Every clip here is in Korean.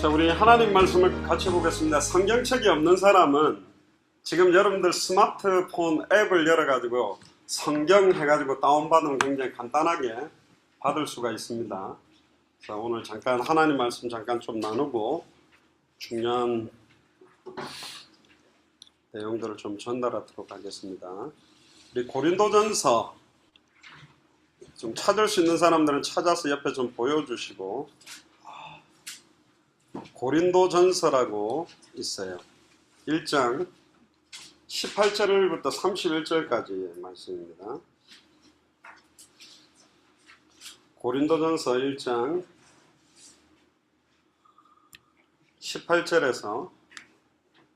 자, 우리 하나님 말씀을 같이 보겠습니다. 성경책이 없는 사람은 지금 여러분들 스마트폰 앱을 열어가지고 성경 해가지고 다운받으면 굉장히 간단하게 받을 수가 있습니다. 자, 오늘 잠깐 하나님 말씀 잠깐 좀 나누고 중요한 내용들을 좀 전달하도록 하겠습니다. 우리 고린도전서 좀 찾을 수 있는 사람들은 찾아서 옆에 좀 보여주시고, 고린도전서라고 있어요. 1장 18절부터 31절까지의 말씀입니다. 고린도전서 1장 18절에서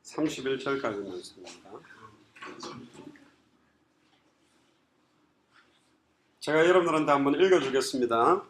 31절까지 말씀입니다. 제가 여러분들한테 한번 읽어주겠습니다.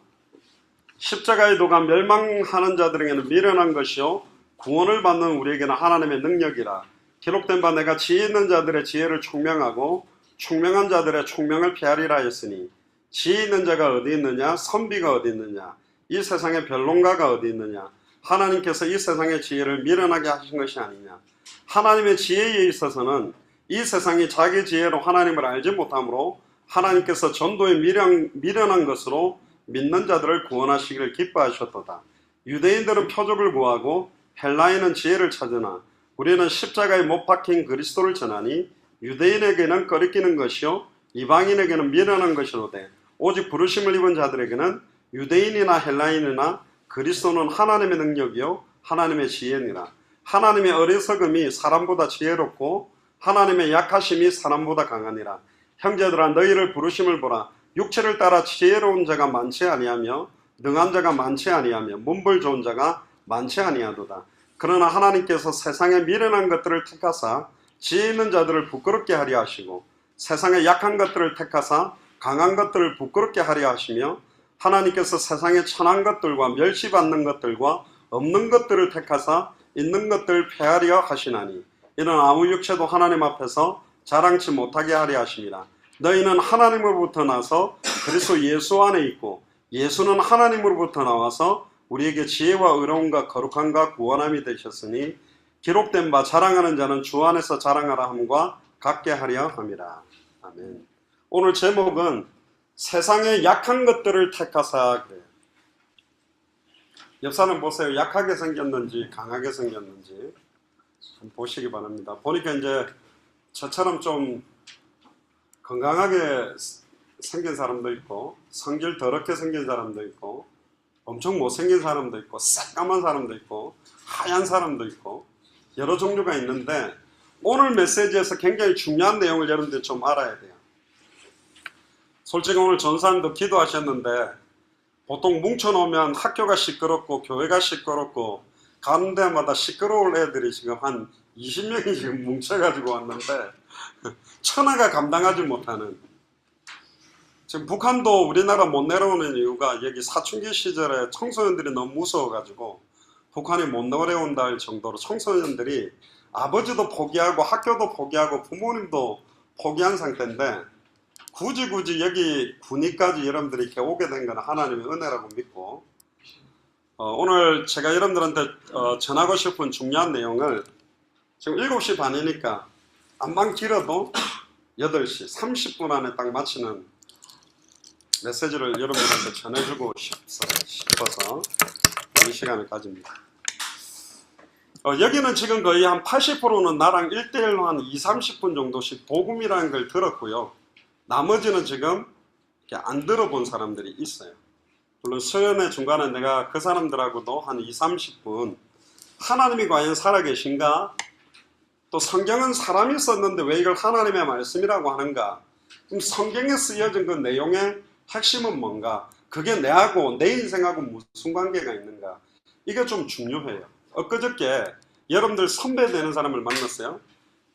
십자가의 도가 멸망하는 자들에게는 미련한 것이요 구원을 받는 우리에게는 하나님의 능력이라. 기록된 바 내가 지혜 있는 자들의 지혜를 총명하고 총명한 자들의 총명을 피하리라 했으니, 지혜 있는 자가 어디 있느냐? 선비가 어디 있느냐? 이 세상의 변론가가 어디 있느냐? 하나님께서 이 세상의 지혜를 미련하게 하신 것이 아니냐? 하나님의 지혜에 있어서는 이 세상이 자기 지혜로 하나님을 알지 못하므로 하나님께서 전도에 미련한 것으로 믿는 자들을 구원하시기를 기뻐하셨도다. 유대인들은 표적을 구하고 헬라인은 지혜를 찾으나 우리는 십자가에 못 박힌 그리스도를 전하니 유대인에게는 꺼리끼는 것이요 이방인에게는 미련한 것이로되 오직 부르심을 입은 자들에게는 유대인이나 헬라인이나 그리스도는 하나님의 능력이요 하나님의 지혜니라. 하나님의 어리석음이 사람보다 지혜롭고 하나님의 약하심이 사람보다 강하니라. 형제들아, 너희를 부르심을 보라. 육체를 따라 지혜로운 자가 많지 아니하며 능한 자가 많지 아니하며 문벌 좋은 자가 많지 아니하도다. 그러나 하나님께서 세상의 미련한 것들을 택하사 지혜 있는 자들을 부끄럽게 하려 하시고 세상의 약한 것들을 택하사 강한 것들을 부끄럽게 하려 하시며 하나님께서 세상의 천한 것들과 멸시받는 것들과 없는 것들을 택하사 있는 것들을 폐하려 하시나니 이는 아무 육체도 하나님 앞에서 자랑치 못하게 하려 하심이라. 너희는 하나님으로부터 나서 그리스도 예수 안에 있고 예수는 하나님으로부터 나와서 우리에게 지혜와 의로움과 거룩함과 구원함이 되셨으니 기록된 바 자랑하는 자는 주 안에서 자랑하라 함과 같게 하려 함이라. 아멘. 오늘 제목은 세상의 약한 것들을 택하사 그래요. 옆 사람 보세요. 약하게 생겼는지 강하게 생겼는지 좀 보시기 바랍니다. 보니까 이제 저처럼 좀 건강하게 생긴 사람도 있고 성질 더럽게 생긴 사람도 있고 엄청 못생긴 사람도 있고 새까만 사람도 있고 하얀 사람도 있고 여러 종류가 있는데 오늘 메시지에서 굉장히 중요한 내용을 여러분들 좀 알아야 돼요. 솔직히 오늘 전사님도 기도하셨는데 보통 뭉쳐놓으면 학교가 시끄럽고 교회가 시끄럽고 가는 데마다 시끄러울 애들이 지금 한 20명이 지금 뭉쳐가지고 왔는데 천하가 감당하지 못하는, 지금 북한도 우리나라 못 내려오는 이유가 여기 사춘기 시절에 청소년들이 너무 무서워가지고 북한이 못 내려온다 할 정도로 청소년들이 아버지도 포기하고 학교도 포기하고 부모님도 포기한 상태인데 굳이 여기 군위까지 여러분들이 이렇게 오게 된 건 하나님의 은혜라고 믿고, 오늘 제가 여러분들한테 전하고 싶은 중요한 내용을 지금 7시 반이니까 암만 길어도 8시 30분 안에 딱 마치는 메시지를 여러분들한테 전해주고 싶어서 이 시간을 가집니다. 여기는 지금 거의 한 80%는 나랑 1대1로 한 20-30분 정도씩 복음이라는 걸 들었고요. 나머지는 지금 이렇게 안 들어본 사람들이 있어요. 물론 수련회 중간에 내가 그 사람들하고도 한 20-30분 하나님이 과연 살아계신가? 또 성경은 사람이 썼는데 왜 이걸 하나님의 말씀이라고 하는가? 그럼 성경에 쓰여진 그 내용의 핵심은 뭔가? 그게 내하고 내 인생하고 무슨 관계가 있는가? 이게 좀 중요해요. 엊그저께 여러분들 선배 되는 사람을 만났어요.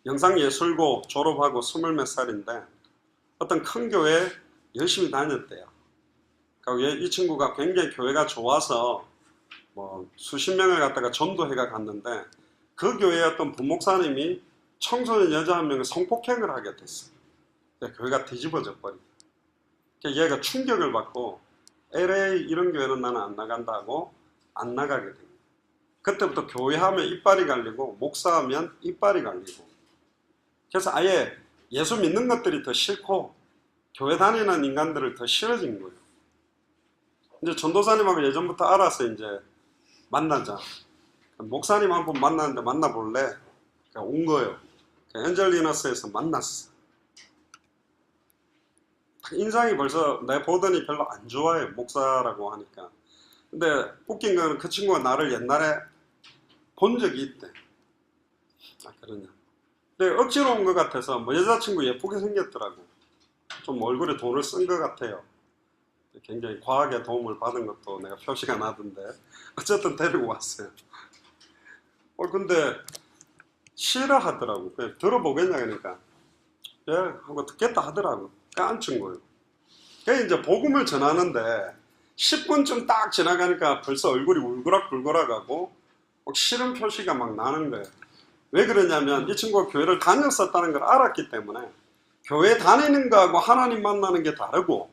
영상예술고 졸업하고 20몇 살인데 어떤 큰 교회에 열심히 다녔대요. 그러니까 이 친구가 굉장히 교회가 좋아서 뭐 수십 명을 갖다가 전도회가 갔는데 그 교회의 어떤 부목사님이 청소년 여자 한 명을 성폭행을 하게 됐어요. 교회가 뒤집어져 버리고, 얘가 충격을 받고 LA 이런 교회는 나는 안 나간다고 안 나가게 됩니다. 그때부터 교회 하면 이빨이 갈리고 목사하면 이빨이 갈리고, 그래서 아예 예수 믿는 것들이 더 싫고 교회 다니는 인간들을 더 싫어진 거예요. 이제 전도사님하고 예전부터 알아서 이제 만나자. 목사님 한 번 만났는데 만나볼래? 온 거예요. 엔젤리너스에서 만났어. 인상이 벌써 내가 보더니 별로 안 좋아요. 목사라고 하니까. 근데 웃긴 거는 그 친구가 나를 옛날에 본 적이 있대. 아, 그러냐. 근데 억지로 온 것 같아서 뭐 여자친구 예쁘게 생겼더라고. 좀 얼굴에 돈을 쓴 것 같아요. 굉장히 과학의 도움을 받은 것도 내가 표시가 나던데 어쨌든 데리고 왔어요. 근데 싫어하더라고. 그냥 들어보겠냐 그러니까 예 하고 듣겠다 하더라고. 앉힌 거예요. 그게 이제 복음을 전하는데 10분쯤 딱 지나가니까 벌써 얼굴이 울그락불그락하고 싫은 표시가 막 나는 거예요. 왜 그러냐면 이 친구가 교회를 다녔었다는 걸 알았기 때문에, 교회 다니는 거하고 하나님 만나는 게 다르고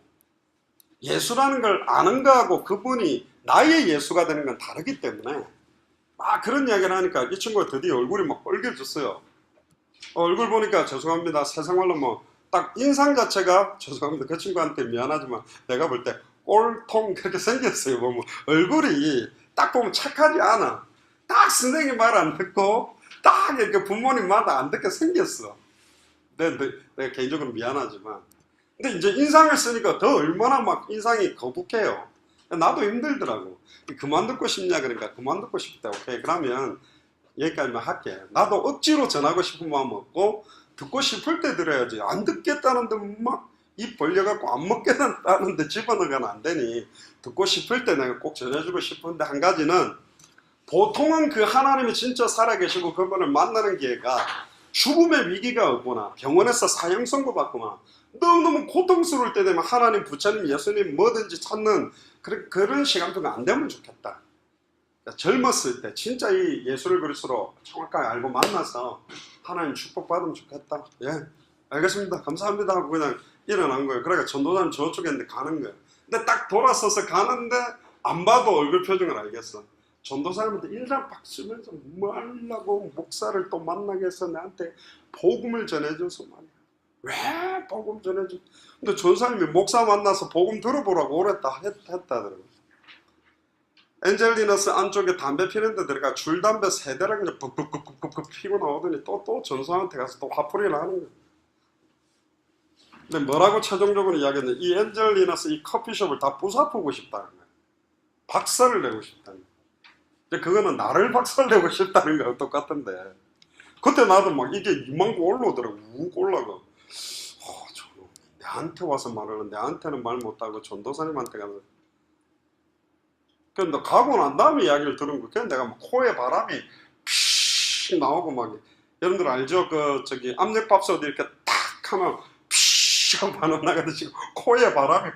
예수라는 걸 아는 거하고 그분이 나의 예수가 되는 건 다르기 때문에 막 그런 이야기를 하니까 이 친구가 드디어 얼굴이 막 빨개졌어요. 얼굴 보니까 죄송합니다. 세상말로 뭐 딱 인상 자체가, 죄송합니다. 그 친구한테 미안하지만 내가 볼 때 꼴통 그렇게 생겼어요. 보면 얼굴이 딱 보면 착하지 않아. 딱 선생님 말 안 듣고 딱 이렇게 부모님 말 안 듣게 생겼어. 내가 개인적으로 미안하지만, 근데 이제 인상을 쓰니까 더 얼마나 막 인상이 거북해요. 나도 힘들더라고. 그만 듣고 싶냐 그러니까 그만 듣고 싶다. 오케이, 그러면 여기까지만 할게. 나도 억지로 전하고 싶은 마음 없고 듣고 싶을 때 들어야지. 안 듣겠다는데 막 입 벌려갖고 안 먹겠다는데 집어넣으면 안 되니 듣고 싶을 때 내가 꼭 전해주고 싶은데, 한 가지는 보통은 그 하나님이 진짜 살아계시고 그분을 만나는 기회가 죽음의 위기가 오거나 병원에서 사형 선고 받거나 너무너무 고통스러울 때 되면 하나님, 부처님, 예수님 뭐든지 찾는 그런 시간표가 안 되면 좋겠다. 그러니까 젊었을 때 진짜 이 예수를 그리스도로 정확하게 알고 만나서 하나님 축복받으면 좋겠다. 예, 알겠습니다. 감사합니다 하고 그냥 일어난 거예요. 그러니까 전도사님 저쪽에 있는데 가는 거예요. 근데 딱 돌아서서 가는데 안 봐도 얼굴 표정을 알겠어. 전도사님한테 일단 박 쓰면서 뭐 하려고 목사를 또 만나게 해서 나한테 복음을 전해줘서 말이야. 왜 복음 전해줘? 근데 전사님이 목사 만나서 복음 들어보라고 오랬다 했다더라고. 엔젤리너스 안쪽에 담배 피는 데 들어가 줄담배 3대를 그냥 푹푹푹푹 피고 나오더니 또 전사한테 가서 또 화풀이를 하는 거야. 근데 뭐라고 최종적으로 이야기했냐, 이 엔젤리너스 이 커피숍을 다 부숴보고 싶다는 거야. 박살을 내고 싶다는 거야. 근데 그거는 나를 박살내고 싶다는 거랑 똑같은데, 그때 나도 막 이게 이만큼 올라오더라고. 욱 올라가. 저놈 내한테 와서 말하는, 내한테는 말 못하고 전도사님한테 가서. 근데 가고 난 다음에 이야기를 들은 거. 그냥 내가 막 코에 바람이 피 나오고 막, 여러분들 알죠? 저기 압력밥솥 이렇게 탁 하면 피 하고 바람 나가듯이 코에 바람이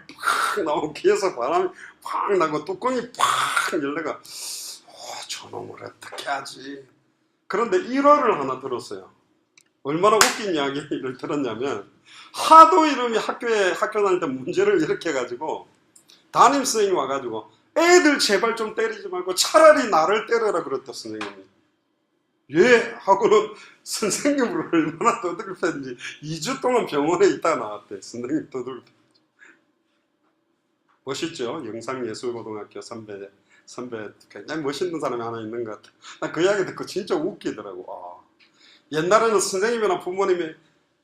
팍 나오고 귀에서 바람이 팍 나고 뚜껑이 팍 열려가. 저놈을 어떻게 하지? 그런데 일화를 하나 들었어요. 얼마나 웃긴 이야기를 들었냐면, 하도 이름이 학교 다닐 때 문제를 일으켜가지고 담임선생님이 와가지고 애들 제발 좀 때리지 말고 차라리 나를 때려라 그랬다 선생님이. 예? 하고는 선생님을 얼마나 떠들었는지 2주 동안 병원에 있다 나왔대. 선생님 떠들었대. 멋있죠? 영상예술고등학교 선배 굉장히 멋있는 사람이 하나 있는 것 같아. 나 그 이야기 듣고 진짜 웃기더라고. 옛날에는 선생님이나 부모님이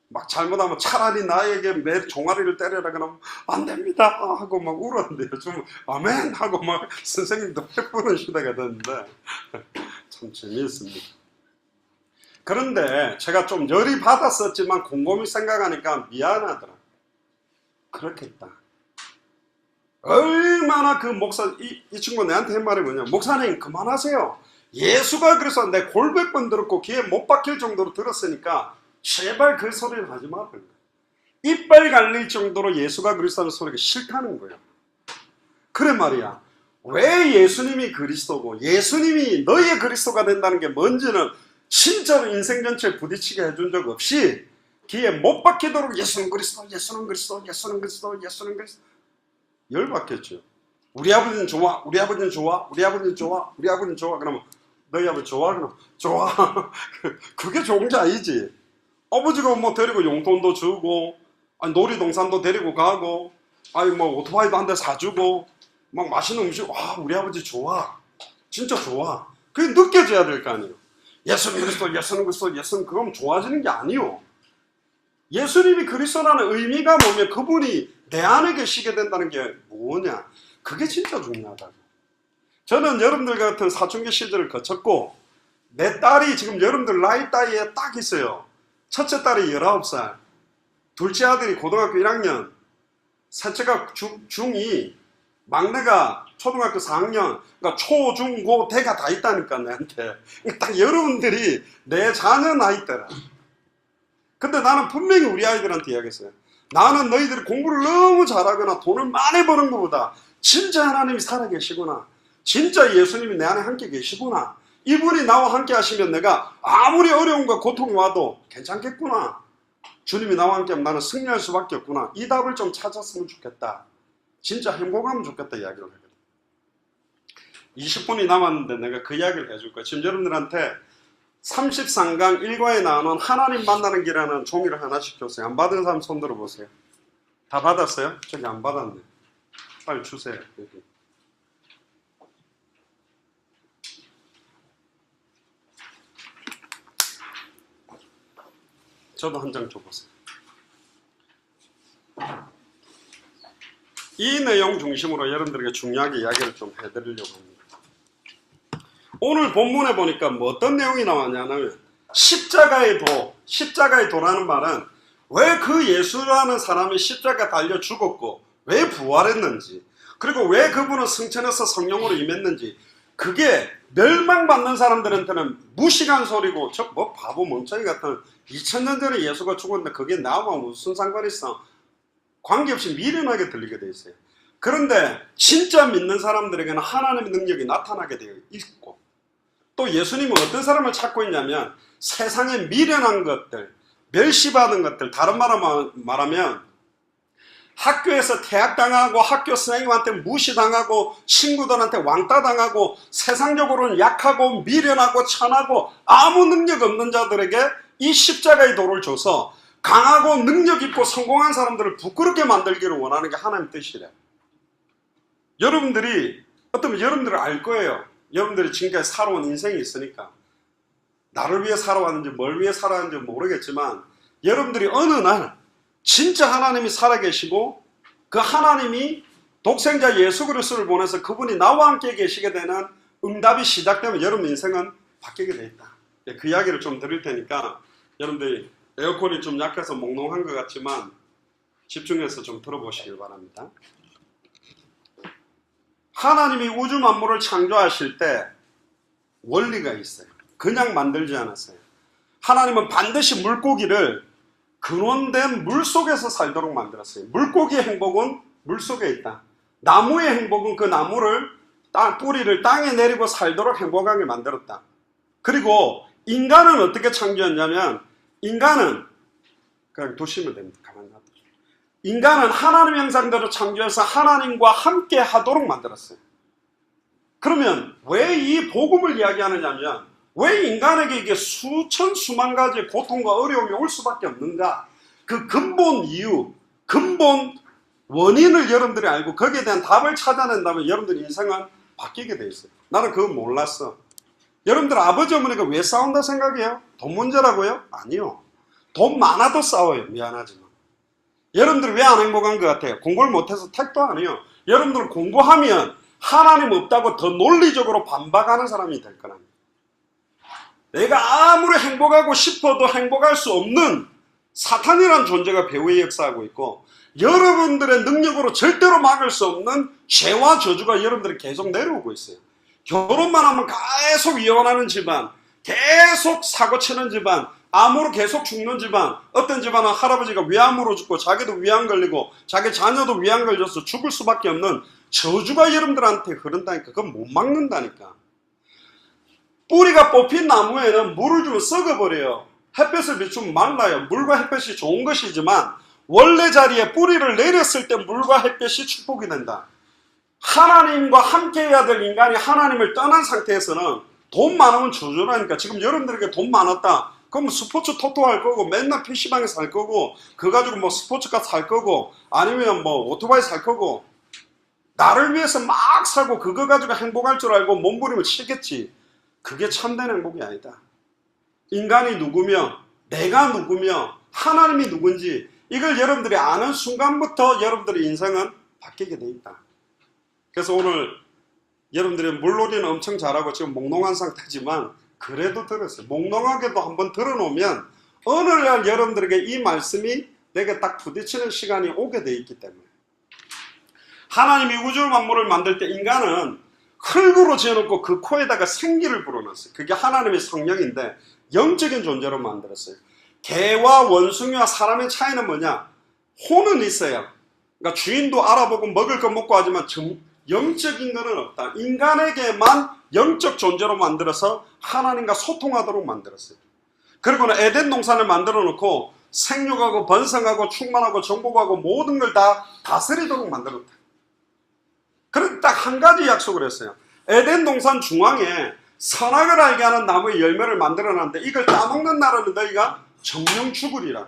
막 잘못하면 차라리 나에게 매 종아리를 때려라 그러면 안 됩니다 하고 막 울었는데, 요즘 아멘 하고 막 선생님도 횃불을 시대가 됐는데 참 재미있습니다. 그런데 제가 좀 열이 받았었지만 곰곰이 생각하니까 미안하더라. 그렇겠다. 얼마나 그 목사, 이 친구가 내한테 한 말이 뭐냐, 목사님 그만하세요. 예수가 그래서 내 골백 번 들었고 귀에 못 박힐 정도로 들었으니까 제발 그 소리를 하지 말아요. 이빨 갈릴 정도로 예수가 그리스도라는 소리가 싫다는 거예요. 그래 말이야. 왜 예수님이 그리스도고 예수님이 너의 그리스도가 된다는 게 뭔지는 진짜로 인생 전체에 부딪히게 해준 적 없이 귀에 못 박히도록 예수는 그리스도, 예수는 그리스도, 예수는 그리스도, 예수는 그리스도 열받겠죠. 우리 아버지는 좋아, 우리 아버지는 좋아, 우리 아버지는 좋아, 우리 아버지는 좋아. 그러면 너희 아버지 좋아하구나. 좋아. 그게 좋은 게 아니지. 아버지가 뭐 데리고 용돈도 주고, 아니, 놀이동산도 데리고 가고, 아니, 뭐 오토바이도 한 대 사주고, 막 맛있는 음식, 와, 우리 아버지 좋아. 진짜 좋아. 그게 느껴져야 될 거 아니에요. 예수님 그리스도, 예수님 그리스도, 예수님 그럼 좋아지는 게 아니요. 예수님이 그리스도라는 의미가 뭐면 그분이 내 안에 계시게 된다는 게 뭐냐. 그게 진짜 중요하다고. 저는 여러분들 같은 사춘기 시절을 거쳤고, 내 딸이 지금 여러분들 나이 따위에 딱 있어요. 첫째 딸이 19살, 둘째 아들이 고등학교 1학년, 셋째가 중2, 막내가 초등학교 4학년, 그러니까 초, 중, 고, 대가 다 있다니까, 내한테. 딱 여러분들이 내 자녀 나이대라. 근데 나는 분명히 우리 아이들한테 이야기했어요. 나는 너희들이 공부를 너무 잘하거나 돈을 많이 버는 것보다 진짜 하나님이 살아계시구나. 진짜 예수님이 내 안에 함께 계시구나. 이분이 나와 함께 하시면 내가 아무리 어려움과 고통이 와도 괜찮겠구나. 주님이 나와 함께 하면 나는 승리할 수밖에 없구나. 이 답을 좀 찾았으면 좋겠다. 진짜 행복하면 좋겠다 이야기를 하거든. 20분이 남았는데 내가 그 이야기를 해줄 거야. 지금 여러분들한테 33강 1과에 나오는 하나님 만나는 길이라는 종이를 하나씩 줬어요. 안 받은 사람 손 들어보세요. 다 받았어요? 저기 안 받았네. 빨리 주세요. 여기. 저도 한 장 줘보세요. 이 내용 중심으로 여러분들에게 중요하게 이야기를 좀 해드리려고 합니다. 오늘 본문에 보니까 뭐 어떤 내용이 나왔냐면 십자가의 도, 십자가의 도라는 말은 왜 그 예수라는 사람이 십자가 달려 죽었고 왜 부활했는지, 그리고 왜 그분은 승천해서 성령으로 임했는지, 그게 멸망받는 사람들한테는 무식한 소리고 저 뭐 바보 멍청이 같은 2000년 전에 예수가 죽었는데 그게 나와 무슨 상관이 있어. 관계없이 미련하게 들리게 돼 있어요. 그런데 진짜 믿는 사람들에게는 하나님의 능력이 나타나게 되어 있고, 또 예수님은 어떤 사람을 찾고 있냐면 세상에 미련한 것들, 멸시받은 것들, 다른 말로 말하면 학교에서 퇴학당하고 학교 선생님한테 무시당하고 친구들한테 왕따당하고 세상적으로는 약하고 미련하고 천하고 아무 능력 없는 자들에게 이 십자가의 도를 줘서 강하고 능력 있고 성공한 사람들을 부끄럽게 만들기를 원하는 게 하나님의 뜻이래. 여러분들이 어쩌면 여러분들을 알 거예요. 여러분들이 지금까지 살아온 인생이 있으니까 나를 위해 살아왔는지 뭘 위해 살아왔는지 모르겠지만 여러분들이 어느 날 진짜 하나님이 살아계시고 그 하나님이 독생자 예수 그리스도를 보내서 그분이 나와 함께 계시게 되는 응답이 시작되면 여러분 인생은 바뀌게 돼 있다. 그 이야기를 좀 드릴 테니까 여러분들이 에어컨이 좀 약해서 몽롱한 것 같지만 집중해서 좀 들어보시길 바랍니다. 하나님이 우주 만물을 창조하실 때 원리가 있어요. 그냥 만들지 않았어요. 하나님은 반드시 물고기를 근원된 물속에서 살도록 만들었어요. 물고기의 행복은 물속에 있다. 나무의 행복은 그 나무를 뿌리를 땅에 내리고 살도록 행복하게 만들었다. 그리고 인간은 어떻게 창조했냐면 인간은 그냥 두시면 됩니다. 가만히 놔둬. 인간은 하나님 형상대로 창조해서 하나님과 함께 하도록 만들었어요. 그러면 왜 이 복음을 이야기하느냐면 왜 인간에게 이게 수천 수만 가지 고통과 어려움이 올 수밖에 없는가? 그 근본 이유, 근본 원인을 여러분들이 알고 거기에 대한 답을 찾아낸다면 여러분들 인생은 바뀌게 돼 있어요. 나는 그거 몰랐어. 여러분들 아버지 어머니가 왜 싸운다 생각해요? 돈 문제라고요? 아니요. 돈 많아도 싸워요. 미안하지만. 여러분들 왜 안 행복한 것 같아요? 공부를 못해서 택도 아니에요. 여러분들 공부하면 하나님 없다고 더 논리적으로 반박하는 사람이 될 거랍니다. 내가 아무리 행복하고 싶어도 행복할 수 없는 사탄이라는 존재가 배후에 역사하고 있고 여러분들의 능력으로 절대로 막을 수 없는 죄와 저주가 여러분들이 계속 내려오고 있어요. 결혼만 하면 계속 이혼하는 집안, 계속 사고치는 집안, 암으로 계속 죽는 집안, 어떤 집안은 할아버지가 위암으로 죽고 자기도 위암 걸리고 자기 자녀도 위암 걸려서 죽을 수밖에 없는 저주가 여러분들한테 흐른다니까. 그건 못 막는다니까. 뿌리가 뽑힌 나무에는 물을 주면 썩어버려요. 햇볕을 비추면 말라요. 물과 햇볕이 좋은 것이지만 원래 자리에 뿌리를 내렸을 때 물과 햇볕이 축복이 된다. 하나님과 함께 해야 될 인간이 하나님을 떠난 상태에서는 돈 많으면 저주라니까. 지금 여러분들에게 돈 많았다. 그럼 스포츠 토토 할 거고 맨날 PC방에서 살 거고 그거 가지고 뭐 스포츠카 살 거고 아니면 뭐 오토바이 살 거고 나를 위해서 막 살고 그거 가지고 행복할 줄 알고 몸부림을 치겠지. 그게 참된 행복이 아니다. 인간이 누구며 내가 누구며 하나님이 누군지 이걸 여러분들이 아는 순간부터 여러분들의 인생은 바뀌게 돼 있다. 그래서 오늘 여러분들이 물놀이는 엄청 잘하고 지금 몽롱한 상태지만 그래도 들었어요. 몽롱하게도 한번 들어놓으면 어느 날 여러분들에게 이 말씀이 내게 딱 부딪히는 시간이 오게 돼 있기 때문에 하나님이 우주 만물을 만들 때 인간은 흙으로 지어놓고 그 코에다가 생기를 불어넣었어요. 그게 하나님의 성령인데 영적인 존재로 만들었어요. 개와 원숭이와 사람의 차이는 뭐냐? 혼은 있어요. 그러니까 주인도 알아보고 먹을 거 먹고 하지만 영적인 거는 없다. 인간에게만 영적 존재로 만들어서 하나님과 소통하도록 만들었어요. 그리고는 에덴 동산을 만들어 놓고 생육하고 번성하고 충만하고 정복하고 모든 걸 다 다스리도록 만들었다. 그런데 딱 한 가지 약속을 했어요. 에덴 동산 중앙에 선악을 알게 하는 나무의 열매를 만들어 놨는데 이걸 따먹는 날에는 너희가 정령 죽으리라.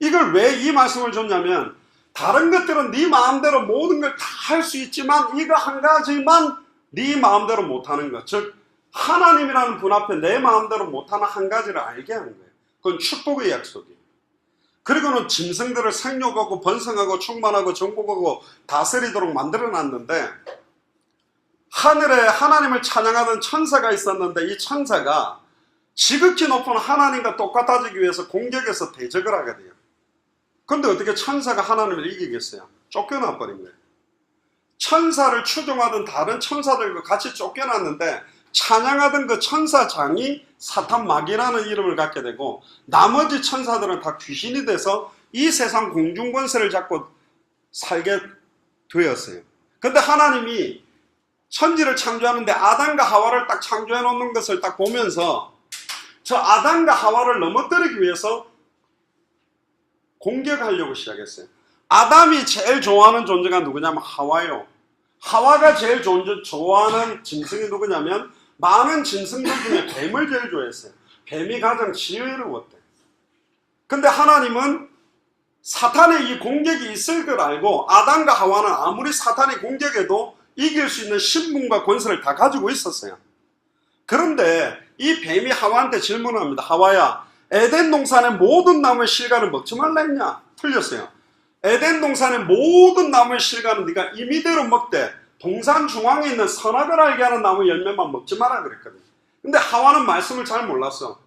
이걸 왜 이 말씀을 줬냐면 다른 것들은 네 마음대로 모든 걸 다 할 수 있지만 이거 한 가지만 네 마음대로 못하는 것. 즉 하나님이라는 분 앞에 내 마음대로 못하는 한 가지를 알게 하는 거예요. 그건 축복의 약속이에요. 그리고는 짐승들을 생육하고 번성하고 충만하고 정복하고 다스리도록 만들어놨는데 하늘에 하나님을 찬양하던 천사가 있었는데 이 천사가 지극히 높은 하나님과 똑같아지기 위해서 공격해서 대적을 하게 돼요. 그런데 어떻게 천사가 하나님을 이기겠어요? 쫓겨나 버린 거예요. 천사를 추종하던 다른 천사들과 같이 쫓겨났는데 찬양하던 그 천사장이 사탄 마귀라는 이름을 갖게 되고 나머지 천사들은 다 귀신이 돼서 이 세상 공중권세를 잡고 살게 되었어요. 그런데 하나님이 천지를 창조하는데 아담과 하와를 딱 창조해 놓는 것을 딱 보면서 저 아담과 하와를 넘어뜨리기 위해서 공격하려고 시작했어요. 아담이 제일 좋아하는 존재가 누구냐면 하와예요. 하와가 제일 좋아하는 짐승이 누구냐면 많은 짐승들 중에 뱀을 제일 좋아했어요. 뱀이 가장 지혜로웠대. 근데 하나님은 사탄의 이 공격이 있을 걸 알고 아담과 하와는 아무리 사탄이 공격해도 이길 수 있는 신분과 권세를 다 가지고 있었어요. 그런데 이 뱀이 하와한테 질문을 합니다. 하와야, 에덴 동산의 모든 나무의 실과를 먹지 말라 했냐? 틀렸어요. 에덴 동산의 모든 나무의 실과는 네가 임의대로 먹되 동산 중앙에 있는 선악을 알게 하는 나무 열매만 먹지 마라 그랬거든요. 근데 하와는 말씀을 잘 몰랐어.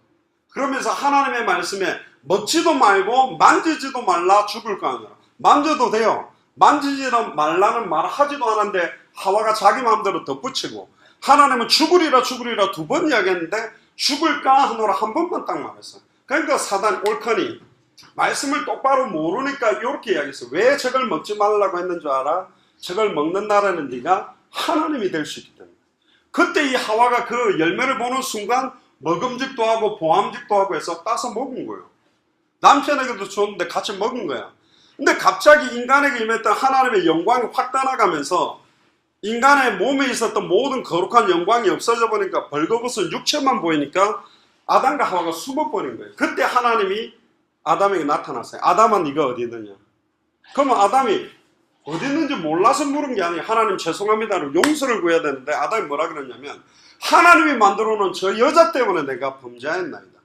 그러면서 하나님의 말씀에 먹지도 말고 만지지도 말라 죽을 거 아니라 만져도 돼요. 만지지 말라는 말을 하지도 않았는데 하와가 자기 마음대로 덧붙이고 하나님은 죽으리라 죽으리라 2번 이야기했는데 죽을까 하노라 한 번만 딱 말했어. 그러니까 사단 옳거니 말씀을 똑바로 모르니까 이렇게 이야기했어. 왜 저걸 먹지 말라고 했는 줄 알아? 저걸 먹는 날에는 네가 하나님이 될 수 있기 때문에. 그때 이 하와가 그 열매를 보는 순간 먹음직도 하고 보암직도 하고 해서 따서 먹은 거예요. 남편에게도 줬는데 같이 먹은 거야. 근데 갑자기 인간에게 임했던 하나님의 영광이 확 떠나가면서 인간의 몸에 있었던 모든 거룩한 영광이 없어져 보니까 벌거벗은 육체만 보이니까 아담과 하와가 숨어버린 거예요. 그때 하나님이 아담에게 나타났어요. 아담아 네가 어디 있느냐? 그러면 아담이 어디 있는지 몰라서 물은 게 아니에요. 하나님 죄송합니다로 용서를 구해야 되는데 아담이 뭐라 그랬냐면 하나님이 만들어 놓은 저 여자 때문에 내가 범죄했나이다.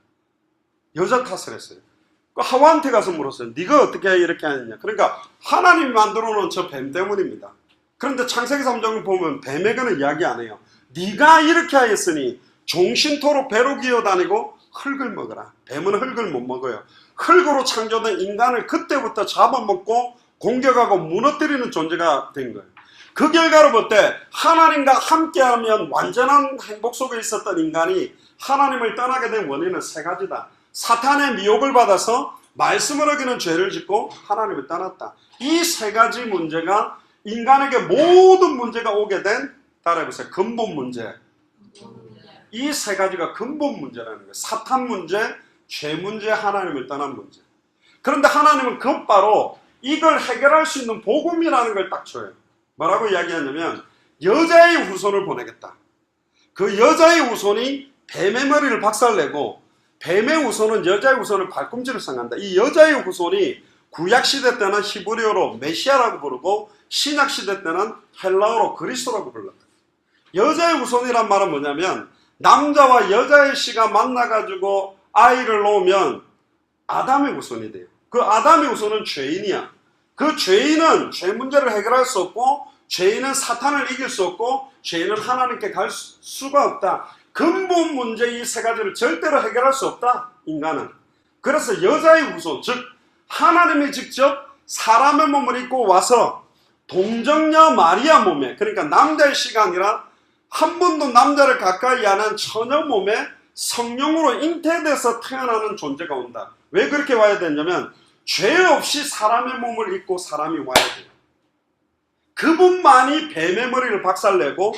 여자 탓을 했어요. 하와한테 가서 물었어요. 네가 어떻게 이렇게 하느냐? 그러니까 하나님이 만들어 놓은 저 뱀 때문입니다. 그런데 창세기 3장을 보면 뱀에게는 이야기 안 해요. 네가 이렇게 하였으니 종신토록 배로 기어다니고 흙을 먹어라. 뱀은 흙을 못 먹어요. 흙으로 창조된 인간을 그때부터 잡아먹고 공격하고 무너뜨리는 존재가 된 거예요. 그 결과로 볼 때 하나님과 함께하면 완전한 행복 속에 있었던 인간이 하나님을 떠나게 된 원인은 3가지다. 사탄의 미혹을 받아서 말씀을 어기는 죄를 짓고 하나님을 떠났다. 이 3가지 문제가 인간에게 모든 문제가 오게 된, 따라해보세요, 근본 문제. 이 3가지가 근본 문제라는 거예요. 사탄 문제, 죄 문제, 하나님을 떠난 문제. 그런데 하나님은 곧바로 이걸 해결할 수 있는 복음이라는 걸 딱 줘요. 뭐라고 이야기하냐면 여자의 후손을 보내겠다. 그 여자의 후손이 뱀의 머리를 박살내고 뱀의 후손은 여자의 후손을 발꿈치를 상한다. 이 여자의 후손이 구약시대 때는 히브리어로 메시아라고 부르고 신약시대 때는 헬라어로 그리스도라고 불렀다. 여자의 후손이란 말은 뭐냐면 남자와 여자의 씨가 만나가지고 아이를 놓으면 아담의 후손이 돼요. 그 아담의 후손은 죄인이야. 그 죄인은 죄 문제를 해결할 수 없고 죄인은 사탄을 이길 수 없고 죄인은 하나님께 갈 수가 없다. 근본 문제 이 세 가지를 절대로 해결할 수 없다. 인간은. 그래서 여자의 후손, 즉 하나님이 직접 사람의 몸을 입고 와서 동정녀 마리아 몸에, 그러니까 남자의 씨가 아니라 한 번도 남자를 가까이 하는 처녀 몸에 성령으로 잉태돼서 태어나는 존재가 온다. 왜 그렇게 와야 되냐면 죄 없이 사람의 몸을 입고 사람이 와야 돼요. 그분만이 뱀의 머리를 박살내고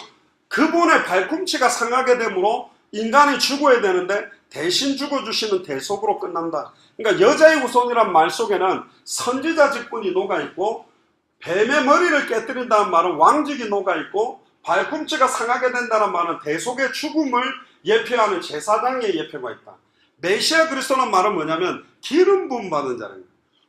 그분의 발꿈치가 상하게 되므로 인간이 죽어야 되는데 대신 죽어주시는 대속으로 끝난다. 그러니까 여자의 후손이란 말 속에는 선지자 직분이 녹아있고 뱀의 머리를 깨뜨린다는 말은 왕직이 녹아있고 발꿈치가 상하게 된다는 말은 대속의 죽음을 예표하는 제사장의 예표가 있다. 메시아 그리스도는 말은 뭐냐면 기름 부음 받은 자는 거예요.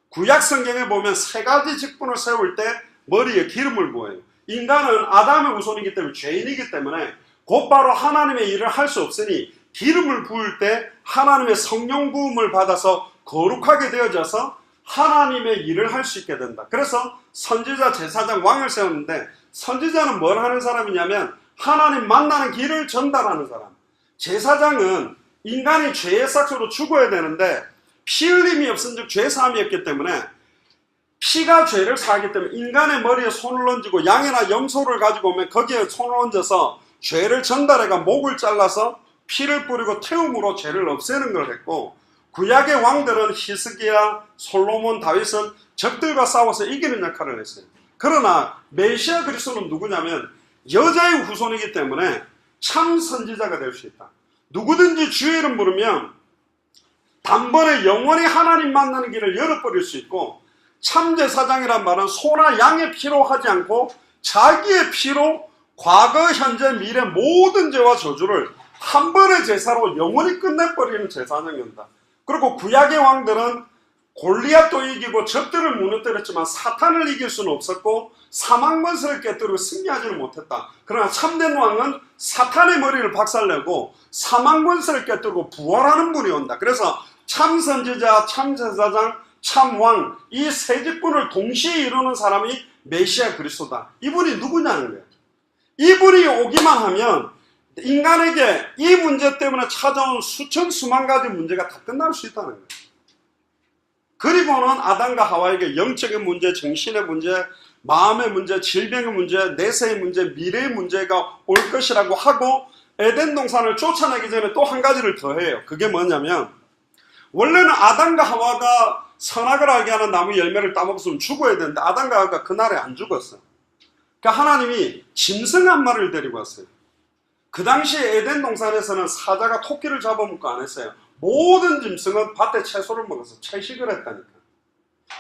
구약 성경에 보면 세 가지 직분을 세울 때 머리에 기름을 부어요. 인간은 아담의 후손이기 때문에 죄인이기 때문에 곧바로 하나님의 일을 할 수 없으니 기름을 부을 때 하나님의 성령 부음을 받아서 거룩하게 되어져서 하나님의 일을 할 수 있게 된다. 그래서 선지자, 제사장, 왕을 세웠는데 선지자는 뭘 하는 사람이냐면 하나님 만나는 길을 전달하는 사람. 제사장은 인간이 죄의 삭수로 죽어야 되는데 피 흘림이 없은 즉 죄사함이 없기 때문에 피가 죄를 사하기 때문에 인간의 머리에 손을 얹고 양이나 염소를 가지고 오면 거기에 손을 얹어서 죄를 전달해가 목을 잘라서 피를 뿌리고 태움으로 죄를 없애는 걸 했고, 구약의 왕들은 히스기야, 솔로몬, 다윗은 적들과 싸워서 이기는 역할을 했어요. 그러나 메시아 그리스도는 누구냐면 여자의 후손이기 때문에 참 선지자가 될 수 있다. 누구든지 주의 이름 부르면 단번에 영원히 하나님 만나는 길을 열어버릴 수 있고, 참제사장이란 말은 소나 양의 피로 하지 않고 자기의 피로 과거, 현재, 미래 모든 죄와 저주를 한 번의 제사로 영원히 끝내버리는 제사장이었다. 그리고 구약의 왕들은 골리앗도 이기고 적들을 무너뜨렸지만 사탄을 이길 수는 없었고 사망권세를 깨뜨리고 승리하지는 못했다. 그러나 참된 왕은 사탄의 머리를 박살내고 사망권세를 깨뜨리고 부활하는 분이 온다. 그래서 참선지자, 참제사장, 참왕, 이 세 직분을 동시에 이루는 사람이 메시아 그리스도다. 이분이 누구냐는 거예요. 이분이 오기만 하면 인간에게 이 문제 때문에 찾아온 수천 수만 가지 문제가 다 끝날 수 있다는 거예요. 그리고는 아담과 하와에게 영적인 문제, 정신의 문제, 마음의 문제, 질병의 문제, 내세의 문제, 미래의 문제가 올 것이라고 하고 에덴 동산을 쫓아내기 전에 또 한 가지를 더해요. 그게 뭐냐면 원래는 아담과 하와가 선악을 알게 하는 나무 열매를 따먹었으면 죽어야 되는데 아담과 하와가 그날에 안 죽었어요. 그러니까 하나님이 짐승 한 마리를 데리고 왔어요. 그 당시에 에덴 동산에서는 사자가 토끼를 잡아먹고 안 했어요. 모든 짐승은 밭에 채소를 먹어서 채식을 했다니까.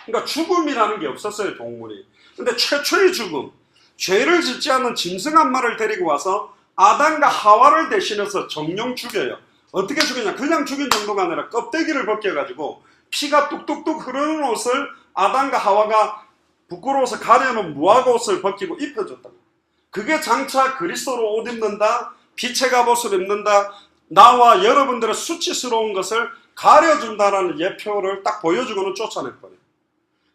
그러니까 죽음이라는 게 없었어요, 동물이. 근데 최초의 죽음, 죄를 짓지 않는 짐승 한 마리를 데리고 와서 아담과 하와를 대신해서 정령 죽여요. 어떻게 죽이냐? 그냥 죽인 정도가 아니라 껍데기를 벗겨가지고 피가 뚝뚝뚝 흐르는 옷을 아담과 하와가 부끄러워서 가려놓은 무화과 옷을 벗기고 입혀줬다. 그게 장차 그리스도로 옷 입는다, 빛의 갑옷을 입는다, 나와 여러분들의 수치스러운 것을 가려준다라는 예표를 딱 보여주고는 쫓아냈거든요.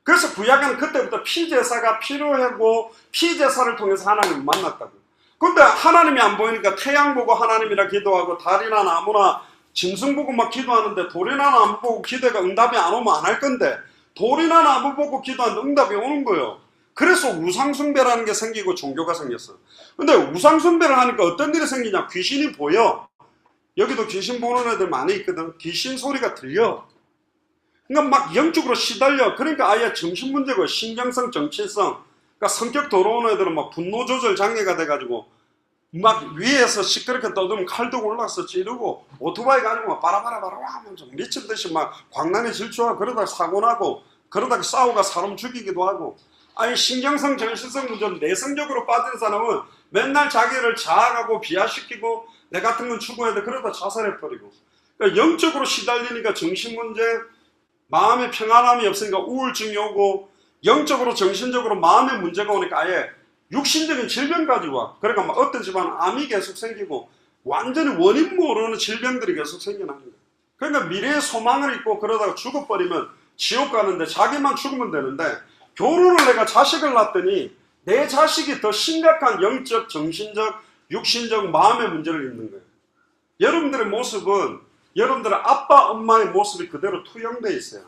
그래서 구약은 그때부터 피제사가 필요하고 피제사를 통해서 하나님을 만났다고. 근데 하나님이 안 보이니까 태양 보고 하나님이라 기도하고 달이나 나무나 짐승 보고 막 기도하는데 돌이나 나무 보고 기도가 응답이 안 오면 안 할 건데 돌이나 나무 보고 기도하는데 응답이 오는 거예요. 그래서 우상숭배라는 게 생기고 종교가 생겼어. 근데 우상숭배를 하니까 어떤 일이 생기냐? 귀신이 보여. 여기도 귀신 보는 애들 많이 있거든. 귀신 소리가 들려. 그러니까 막 영적으로 시달려. 그러니까 아예 정신문제고 신경성, 정치성. 그러니까 성격 더러운 애들은 막 분노 조절 장애가 돼가지고 막 위에서 시끄럽게 떠들면 칼도 올라서 찌르고 오토바이 가지고 막 바라바라바라 하면 좀 미친 듯이 막 광란에 질주하고 그러다가 사고 나고 그러다가 싸우가 사람 죽이기도 하고. 아니 신경성, 정신성 문제는 내성적으로 빠진 사람은 맨날 자기를 자학하고 비하시키고 내 같은 건 추구해야 돼. 그러다 자살해버리고. 그러니까 영적으로 시달리니까 정신문제, 마음의 평안함이 없으니까 우울증이 오고, 영적으로 정신적으로 마음의 문제가 오니까 아예 육신적인 질병 가지고 와. 그러니까 막 어떤 집안은 암이 계속 생기고 완전히 원인 모르는 질병들이 계속 생겨나는 거야. 그러니까 미래의 소망을 잊고 그러다가 죽어버리면 지옥 가는데 자기만 죽으면 되는데, 결혼을 내가 자식을 낳았더니 내 자식이 더 심각한 영적, 정신적, 육신적, 마음의 문제를 입는 거예요. 여러분들의 모습은 여러분들의 아빠, 엄마의 모습이 그대로 투영되어 있어요.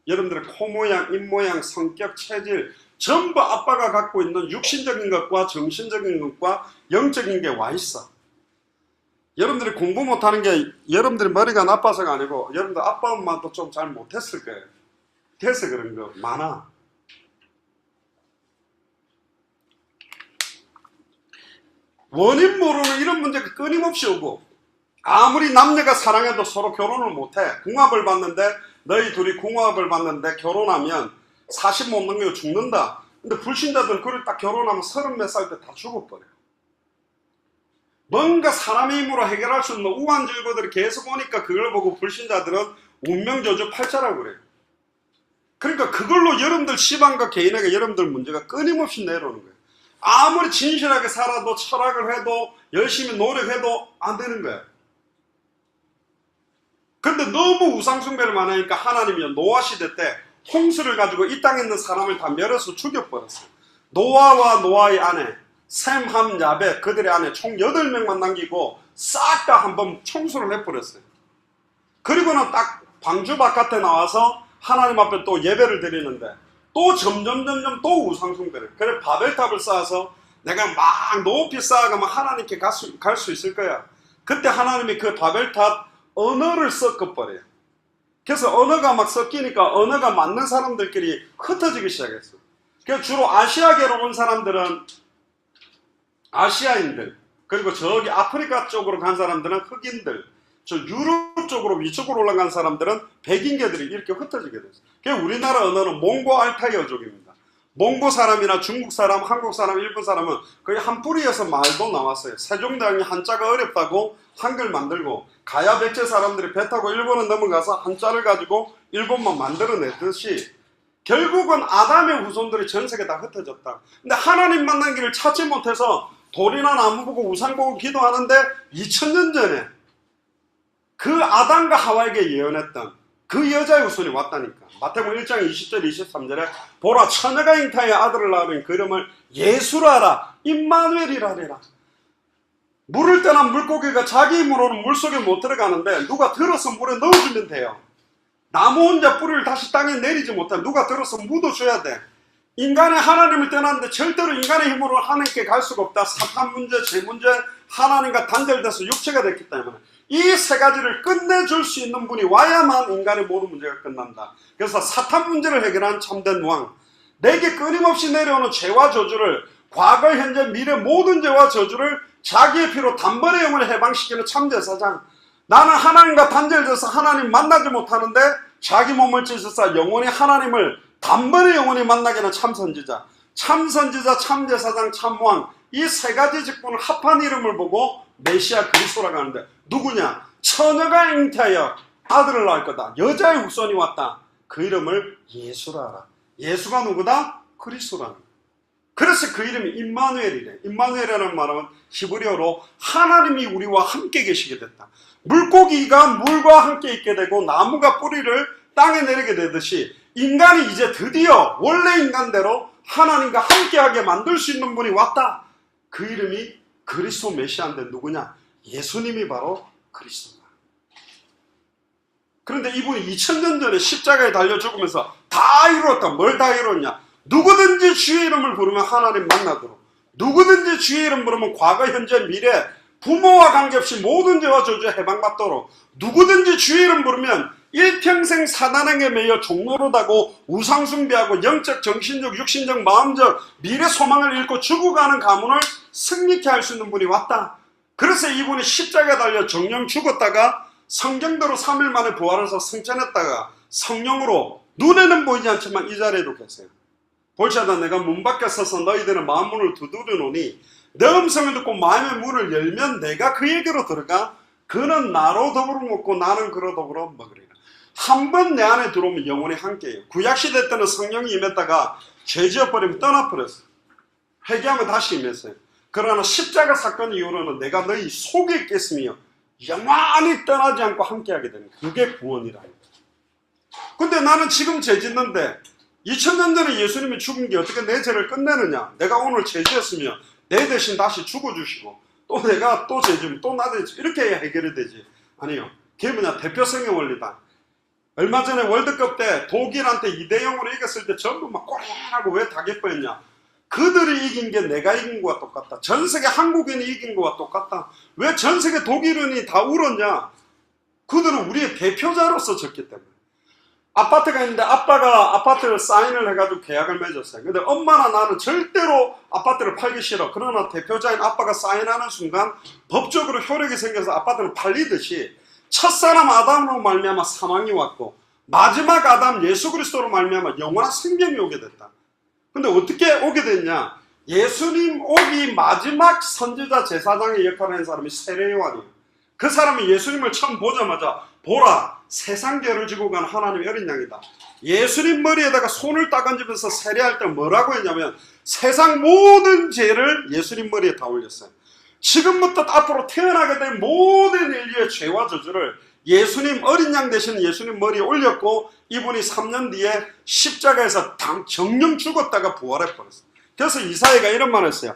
여러분들의 코 모양, 입 모양, 성격, 체질 전부 아빠가 갖고 있는 육신적인 것과 정신적인 것과 영적인 게 와 있어. 여러분들이 공부 못하는 게 여러분들이 머리가 나빠서가 아니고 여러분들 아빠, 엄마도 좀 잘 못했을 거예요. 그래서 그런 거 많아. 원인 모르는 이런 문제가 끊임없이 오고, 아무리 남녀가 사랑해도 서로 결혼을 못해. 궁합을 봤는데, 너희 둘이 궁합을 봤는데 결혼하면 40 못 넘기고 죽는다. 근데 불신자들은 그걸 딱 결혼하면 30 몇 살 때 다 죽어버려요. 뭔가 사람의 힘으로 해결할 수 없는 우한 질고들이 계속 오니까 그걸 보고 불신자들은 운명저주 팔자라고 그래요. 그러니까 그걸로 여러분들 시방과 개인에게 여러분들 문제가 끊임없이 내려오는 거예요. 아무리 진실하게 살아도 철학을 해도 열심히 노력해도 안 되는 거예요. 근데 너무 우상숭배를 많이 하니까 하나님이 노아 시대 때 홍수를 가지고 이 땅에 있는 사람을 다 멸해서 죽여버렸어요. 노아와 노아의 아내 셈, 함, 야벳 그들의 아내 총 8명만 남기고 싹 다 한번 청소를 해버렸어요. 그리고는 딱 방주 바깥에 나와서 하나님 앞에 또 예배를 드리는데 또 점점 또 우상숭배를. 그래 바벨탑을 쌓아서 내가 막 높이 쌓아가면 하나님께 갈 수 있을 거야. 그때 하나님이 그 바벨탑 언어를 섞어버려요. 그래서 언어가 막 섞이니까 언어가 맞는 사람들끼리 흩어지기 시작했어요. 그래서 주로 아시아계로 온 사람들은 아시아인들, 그리고 저기 아프리카 쪽으로 간 사람들은 흑인들, 저 유럽 쪽으로 위쪽으로 올라간 사람들은 백인계들이 이렇게 흩어지게 됐어요. 그래서 우리나라 언어는 몽고 알타이어족입니다. 몽고 사람이나 중국 사람, 한국 사람, 일본 사람은 거의 한 뿌리에서 말도 나왔어요. 세종대왕이 한자가 어렵다고 한글 만들고, 가야 백제 사람들이 배 타고 일본을 넘어가서 한자를 가지고 일본만 만들어냈듯이 결국은 아담의 후손들이 전 세계 다 흩어졌다. 근데 하나님 만난 길을 찾지 못해서 돌이나 나무 보고 우상 보고 기도하는데 2000년 전에 그 아담과 하와에게 예언했던 그 여자의 후손이 왔다니까. 마태복음 1장 20절 23절에 보라 처녀가 잉타의 아들을 낳으면 그 이름을 예수라라 임마누엘이라 하리라. 물을 떠난 물고기가 자기 힘으로는 물속에 못 들어가는데 누가 들어서 물에 넣어주면 돼요. 나무 혼자 뿌리를 다시 땅에 내리지 못해. 누가 들어서 묻어줘야 돼. 인간의 하나님을 떠났는데 절대로 인간의 힘으로 하나님께 갈 수가 없다. 사탄 문제, 죄 문제, 하나님과 단절돼서 육체가 됐기 때문에 이 세 가지를 끝내줄 수 있는 분이 와야만 인간의 모든 문제가 끝난다. 그래서 사탄 문제를 해결한 참된 왕, 내게 끊임없이 내려오는 죄와 저주를, 과거, 현재, 미래 모든 죄와 저주를 자기의 피로 단번에 영혼을 해방시키는 참제사장, 나는 하나님과 단절돼서 하나님 만나지 못하는데 자기 몸을 찢어서 영원히 하나님을 단번에 영원히 만나게 하는 참선지자, 참제사장, 참왕, 이 세 가지 직분을 합한 이름을 보고 메시아 그리스도라고 하는데 누구냐? 처녀가 잉태하여 아들을 낳을 거다. 여자의 후손이 왔다. 그 이름을 예수라. 예수가 누구다? 그리스도라는 거야. 그래서 그 이름이 임마누엘이래. 임마누엘이라는 말은 히브리어로 하나님이 우리와 함께 계시게 됐다. 물고기가 물과 함께 있게 되고 나무가 뿌리를 땅에 내리게 되듯이 인간이 이제 드디어 원래 인간대로 하나님과 함께하게 만들 수 있는 분이 왔다. 그 이름이 그리스도 메시아인데 누구냐? 예수님이 바로 그리스도다. 그런데 이분이 2000년 전에 십자가에 달려 죽으면서 다 이루었다. 뭘 다 이루었냐? 누구든지 주의 이름을 부르면 하나님 만나도록, 누구든지 주의 이름 부르면 과거, 현재, 미래, 부모와 관계없이 모든 죄와 저주에 해방받도록, 누구든지 주의 이름 부르면 일평생 사단에게 매여 종노릇하고 우상숭배하고 영적, 정신적, 육신적, 마음적 미래 소망을 잃고 죽어가는 가문을 승리케 할 수 있는 분이 왔다. 그래서 이분이 십자가에 달려 정령 죽었다가 성경대로 3일 만에 부활해서 승천했다가 성령으로 눈에는 보이지 않지만 이 자리에도 계세요. 볼지어다 내가 문 밖에 서서 너희들의 마음 문을 두드리노니 내 음성을 듣고 마음의 문을 열면 내가 그에게로 들어가 그는 나로 더불어 먹고 나는 그로 더불어 먹으리라. 한 번 내 안에 들어오면 영원히 함께해요. 구약시대 때는 성령이 임했다가 죄 지어버리면 떠나버렸어요. 회개하면 다시 임했어요. 그러나 십자가 사건 이후로는 내가 너희 속에 있겠으며 영원히 떠나지 않고 함께하게 되는 거예요. 그게 구원이라. 근데 나는 지금 죄 짓는데 2000년 전에 예수님이 죽은 게 어떻게 내 죄를 끝내느냐. 내가 오늘 죄 지었으며 내 대신 다시 죽어주시고 또 내가 또 죄 지으면 또 나 대신 이렇게 해야 해결이 되지. 아니요. 그게 뭐냐. 대표성의 원리다. 얼마 전에 월드컵 때 독일한테 2대0으로 이겼을 때 전부 막 꼬리하고 왜 다 기뻐했냐. 그들이 이긴 게 내가 이긴 거와 똑같다. 전세계 한국인이 이긴 거와 똑같다. 왜 전세계 독일인이 다 울었냐. 그들은 우리의 대표자로서 졌기 때문에. 아파트가 있는데 아빠가 아파트를 사인을 해가지고 계약을 맺었어요. 근데 엄마나 나는 절대로 아파트를 팔기 싫어. 그러나 대표자인 아빠가 사인하는 순간 법적으로 효력이 생겨서 아파트는 팔리듯이 첫사람 아담으로 말미암아 사망이 왔고 마지막 아담 예수 그리스도로 말미암아 영원한 생명이 오게 됐다. 근데 어떻게 오게 됐냐? 예수님 오기 마지막 선지자 제사장의 역할을 한 사람이 세례요한이에요. 그 사람이 예수님을 처음 보자마자 보라 세상죄를 지고 간 하나님의 어린 양이다. 예수님 머리에다가 손을 딱 얹으면서 세례할 때 뭐라고 했냐면 세상 모든 죄를 예수님 머리에 다 올렸어요. 지금부터 앞으로 태어나게 된 모든 인류의 죄와 저주를 예수님 어린 양 대신 예수님 머리에 올렸고 이분이 3년 뒤에 십자가에서 정령 죽었다가 부활해버렸어요. 그래서 이사야가 이런 말을 했어요.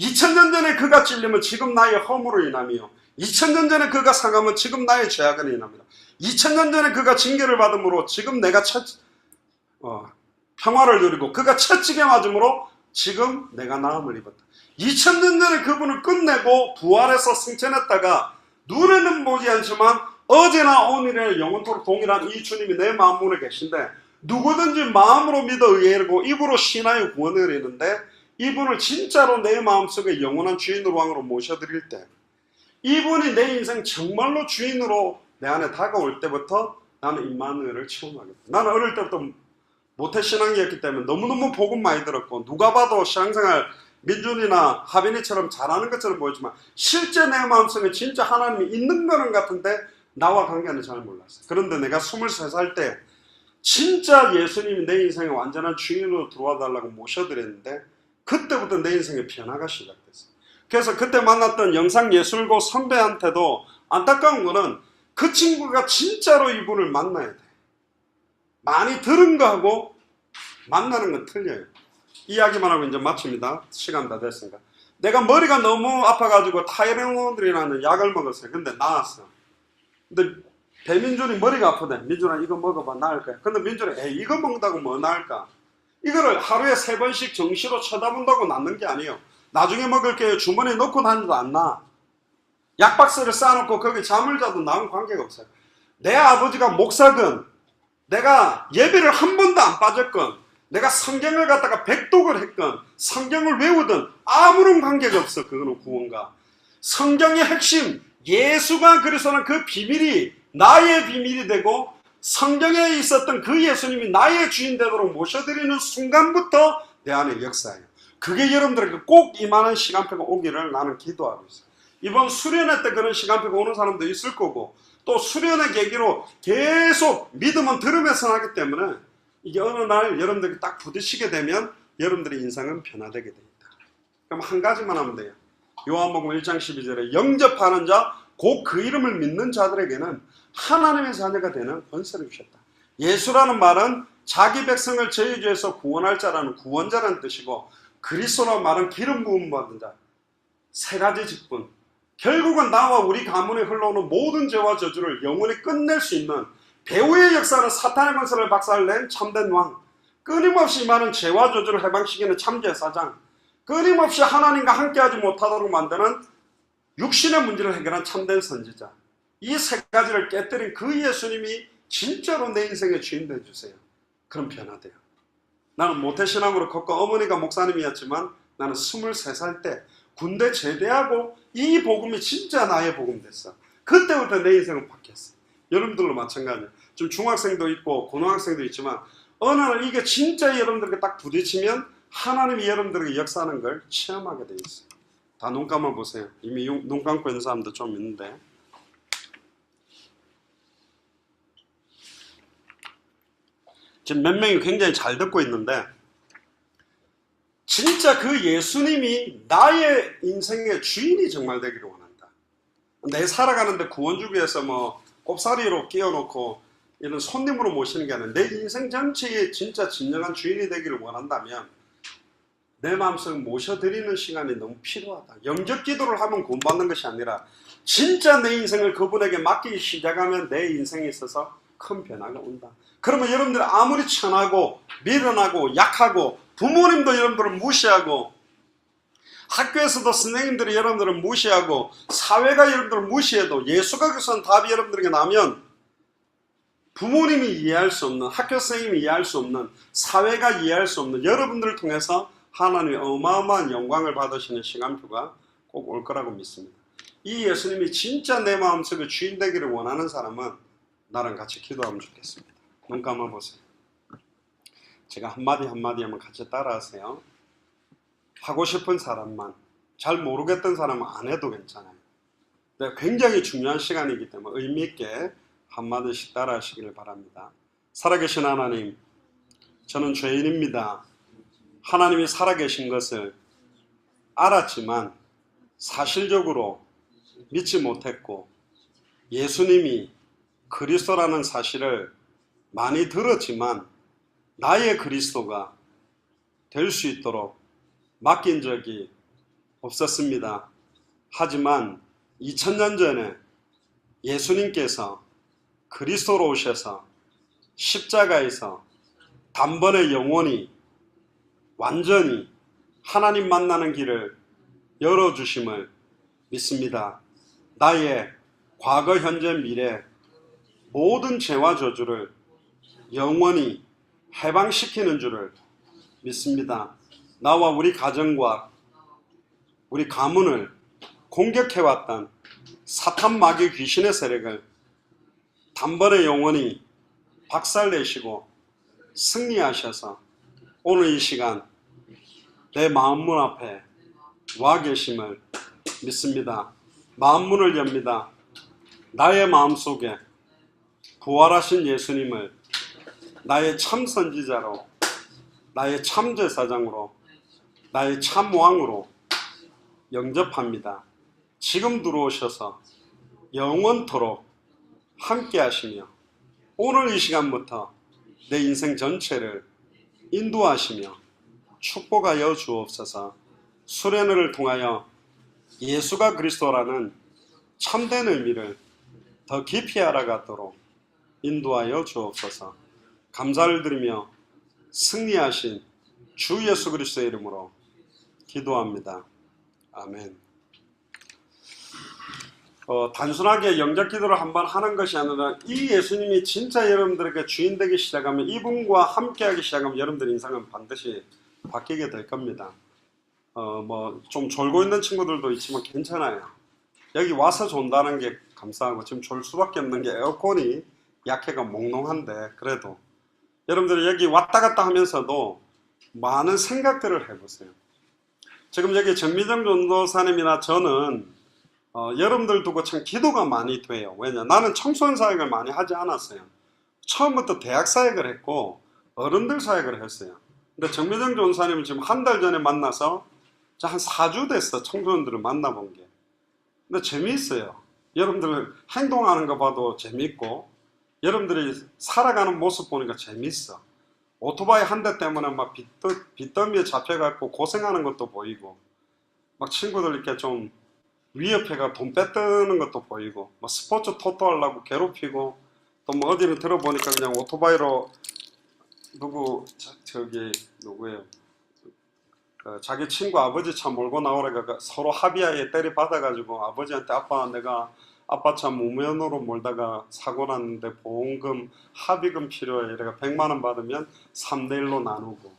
2000년 전에 그가 찔리면 지금 나의 허물로 인함이요 2000년 전에 그가 상하면 지금 나의 죄악으로 인합니다. 2000년 전에 그가 징계를 받음으로 지금 내가 평화를 누리고 그가 채찍에 맞음으로 지금 내가 나음을 입었다. 2000년 전에 그분을 끝내고 부활해서 승천했다가 눈에는 보지 않지만 어제나 오늘이나 영원토록 동일한 이 주님이 내 마음 문에 계신데 누구든지 마음으로 믿어 의뢰하고 입으로 신하여 구원을 이루는데 이분을 진짜로 내 마음속에 영원한 주인으로 왕으로 모셔드릴 때 이분이 내 인생 정말로 주인으로 내 안에 다가올 때부터 나는 임마누엘을 체험하겠다. 나는 어릴 때부터 모태신앙이었기 때문에 너무너무 복음 많이 들었고 누가 봐도 신앙생활 민준이나 하빈이처럼 잘하는 것처럼 보이지만 실제 내 마음속에 진짜 하나님이 있는 거는 같은데 나와 관계는 잘 몰랐어요. 그런데 내가 23살 때 진짜 예수님이 내 인생에 완전한 주인으로 들어와 달라고 모셔드렸는데 그때부터 내 인생의 변화가 시작됐어요. 그래서 그때 만났던 영상예술고 선배한테도 안타까운 거는 그 친구가 진짜로 이분을 만나야 돼. 많이 들은 거하고 만나는 건 틀려요. 이야기만 하고 이제 마칩니다. 시간 다 됐으니까. 내가 머리가 너무 아파가지고 타이레놀이라는 약을 먹었어요. 근데 나았어. 근데 배민준이 머리가 아프대. 민준아 이거 먹어봐 나을 거야. 근데 민준이 에이 이거 먹는다고 뭐 나을까? 이거를 하루에 3번씩 정시로 쳐다본다고 낫는 게 아니에요. 나중에 먹을게요. 주머니에 넣고 다니도 안 나. 약박스를 쌓아놓고 거기 잠을 자도 나은 관계가 없어요. 내 아버지가 목사건 내가 예배를 한 번도 안 빠졌건 내가 성경을 갖다가 백독을 했건 성경을 외우든 아무런 관계가 없어. 그거는 구원과 성경의 핵심 예수가 그리스도는 그 비밀이 나의 비밀이 되고 성경에 있었던 그 예수님이 나의 주인 되도록 모셔드리는 순간부터 내 안에 역사예요. 그게 여러분들에게 꼭 임하는 시간표가 오기를 나는 기도하고 있어요. 이번 수련회 때 그런 시간표가 오는 사람도 있을 거고 또 수련회 계기로 계속 믿음은 들으면서 하기 때문에 이게 어느 날 여러분들이 딱 부딪히게 되면 여러분들의 인생은 변화되게 됩니다. 그럼 한 가지만 하면 돼요. 요한복음 1장 12절에 영접하는 자 곧 그 이름을 믿는 자들에게는 하나님의 자녀가 되는 권세를 주셨다. 예수라는 말은 자기 백성을 저주에서 구원할 자라는 구원자라는 뜻이고 그리스도라는 말은 기름 부음 받은 자. 세 가지 직분. 결국은 나와 우리 가문에 흘러오는 모든 죄와 저주를 영원히 끝낼 수 있는 배후의 역사는 사탄의 권세를 박살낸 참된 왕. 끊임없이 임하는 죄와 저주를 해방시키는 참제사장. 끊임없이 하나님과 함께하지 못하도록 만드는 육신의 문제를 해결한 참된 선지자. 이 세 가지를 깨뜨린 그 예수님이 진짜로 내 인생의 주인 되어주세요. 그럼 변화돼요. 나는 모태신앙으로 컸고 어머니가 목사님이었지만 나는 23살 때 군대 제대하고 이 복음이 진짜 나의 복음 됐어. 그때부터 내 인생은 바뀌었어. 여러분들도 마찬가지예요. 지금 중학생도 있고 고등학생도 있지만 어느 날 이게 진짜 여러분들에게 딱 부딪히면 하나님이 여러분들에게 역사하는 걸 체험하게 돼 있어요. 다 눈 감아 보세요. 이미 눈 감고 있는 사람도 좀 있는데. 지금 몇 명이 굉장히 잘 듣고 있는데, 진짜 그 예수님이 나의 인생의 주인이 정말 되기를 원한다. 내 살아가는데 구원 주기 위해서 뭐 꼽사리로 끼워놓고 이런 손님으로 모시는 게 아니라 내 인생 전체의 진짜 진정한 주인이 되기를 원한다면 내 마음속에 모셔드리는 시간이 너무 필요하다. 영적 기도를 하면 구원받는 것이 아니라 진짜 내 인생을 그분에게 맡기기 시작하면 내 인생에 있어서 큰 변화가 온다. 그러면 여러분들 아무리 천하고 미련하고 약하고 부모님도 여러분들을 무시하고 학교에서도 선생님들이 여러분들을 무시하고 사회가 여러분들을 무시해도 예수가 그선 답이 여러분들에게 나면 부모님이 이해할 수 없는, 학교 선생님이 이해할 수 없는, 사회가 이해할 수 없는 여러분들을 통해서 하나님이 어마어마한 영광을 받으시는 시간표가 꼭 올 거라고 믿습니다. 이 예수님이 진짜 내 마음속에 주인 되기를 원하는 사람은 나랑 같이 기도하면 좋겠습니다. 눈 감아보세요. 제가 한마디 한마디 하면 같이 따라하세요. 하고 싶은 사람만, 잘 모르겠던 사람은 안 해도 괜찮아요. 굉장히 중요한 시간이기 때문에 의미 있게 한마디씩 따라하시기를 바랍니다. 살아계신 하나님, 저는 죄인입니다. 하나님이 살아계신 것을 알았지만 사실적으로 믿지 못했고 예수님이 그리스도라는 사실을 많이 들었지만 나의 그리스도가 될 수 있도록 맡긴 적이 없었습니다. 하지만 2000년 전에 예수님께서 그리스도로 오셔서 십자가에서 단번에 영원히 완전히 하나님 만나는 길을 열어주심을 믿습니다. 나의 과거, 현재, 미래 모든 죄와 저주를 영원히 해방시키는 줄을 믿습니다. 나와 우리 가정과 우리 가문을 공격해왔던 사탄 마귀 귀신의 세력을 단번에 영원히 박살내시고 승리하셔서 오늘 이 시간 내 마음문 앞에 와 계심을 믿습니다. 마음문을 엽니다. 나의 마음속에 부활하신 예수님을 나의 참 선지자로, 나의 참 제사장으로, 나의 참 왕으로 영접합니다. 지금 들어오셔서 영원토록 함께 하시며 오늘 이 시간부터 내 인생 전체를 인도하시며 축복하여 주옵소서. 수련회를 통하여 예수가 그리스도라는 참된 의미를 더 깊이 알아가도록 인도하여 주옵소서. 감사를 드리며 승리하신 주 예수 그리스도의 이름으로 기도합니다. 아멘. 단순하게 영적 기도를 한번 하는 것이 아니라 이 예수님이 진짜 여러분들에게 주인 되기 시작하면, 이분과 함께하기 시작하면 여러분들 인생은 반드시 바뀌게 될 겁니다. 좀 졸고 있는 친구들도 있지만 괜찮아요. 여기 와서 존다는 게 감사하고, 지금 졸 수밖에 없는 게 에어컨이 약해가 몽롱한데 그래도 여러분들이 여기 왔다 갔다 하면서도 많은 생각들을 해보세요. 지금 여기 정미정 전도사님이나 저는 여러분들 두고 참 기도가 많이 돼요. 왜냐? 나는 청소년 사역을 많이 하지 않았어요. 처음부터 대학 사역을 했고 어른들 사역을 했어요. 근데 정미정 전도사님은 지금 한 달 전에 만나서 한 4주 됐어. 청소년들을 만나본 게. 근데 재미있어요. 여러분들 행동하는 거 봐도 재미있고 여러분들이 살아가는 모습 보니까 재밌어. 오토바이 한 대 때문에 막 빚더미에 잡혀갖고 고생하는 것도 보이고, 막 친구들 이렇게 좀 위협해가 돈 뺏드는 것도 보이고, 뭐 스포츠 토토하려고 괴롭히고, 또 뭐 어디를 들어보니까 그냥 오토바이로 누구예요? 자기 친구 아버지 차 몰고 나오라가 서로 합의하에 때리 받아가지고 아버지한테 아빠 내가 아빠 차 무면허로 몰다가 사고 났는데 보험금 합의금 필요해. 이래가 100만 원 받으면 3대1로 나누고,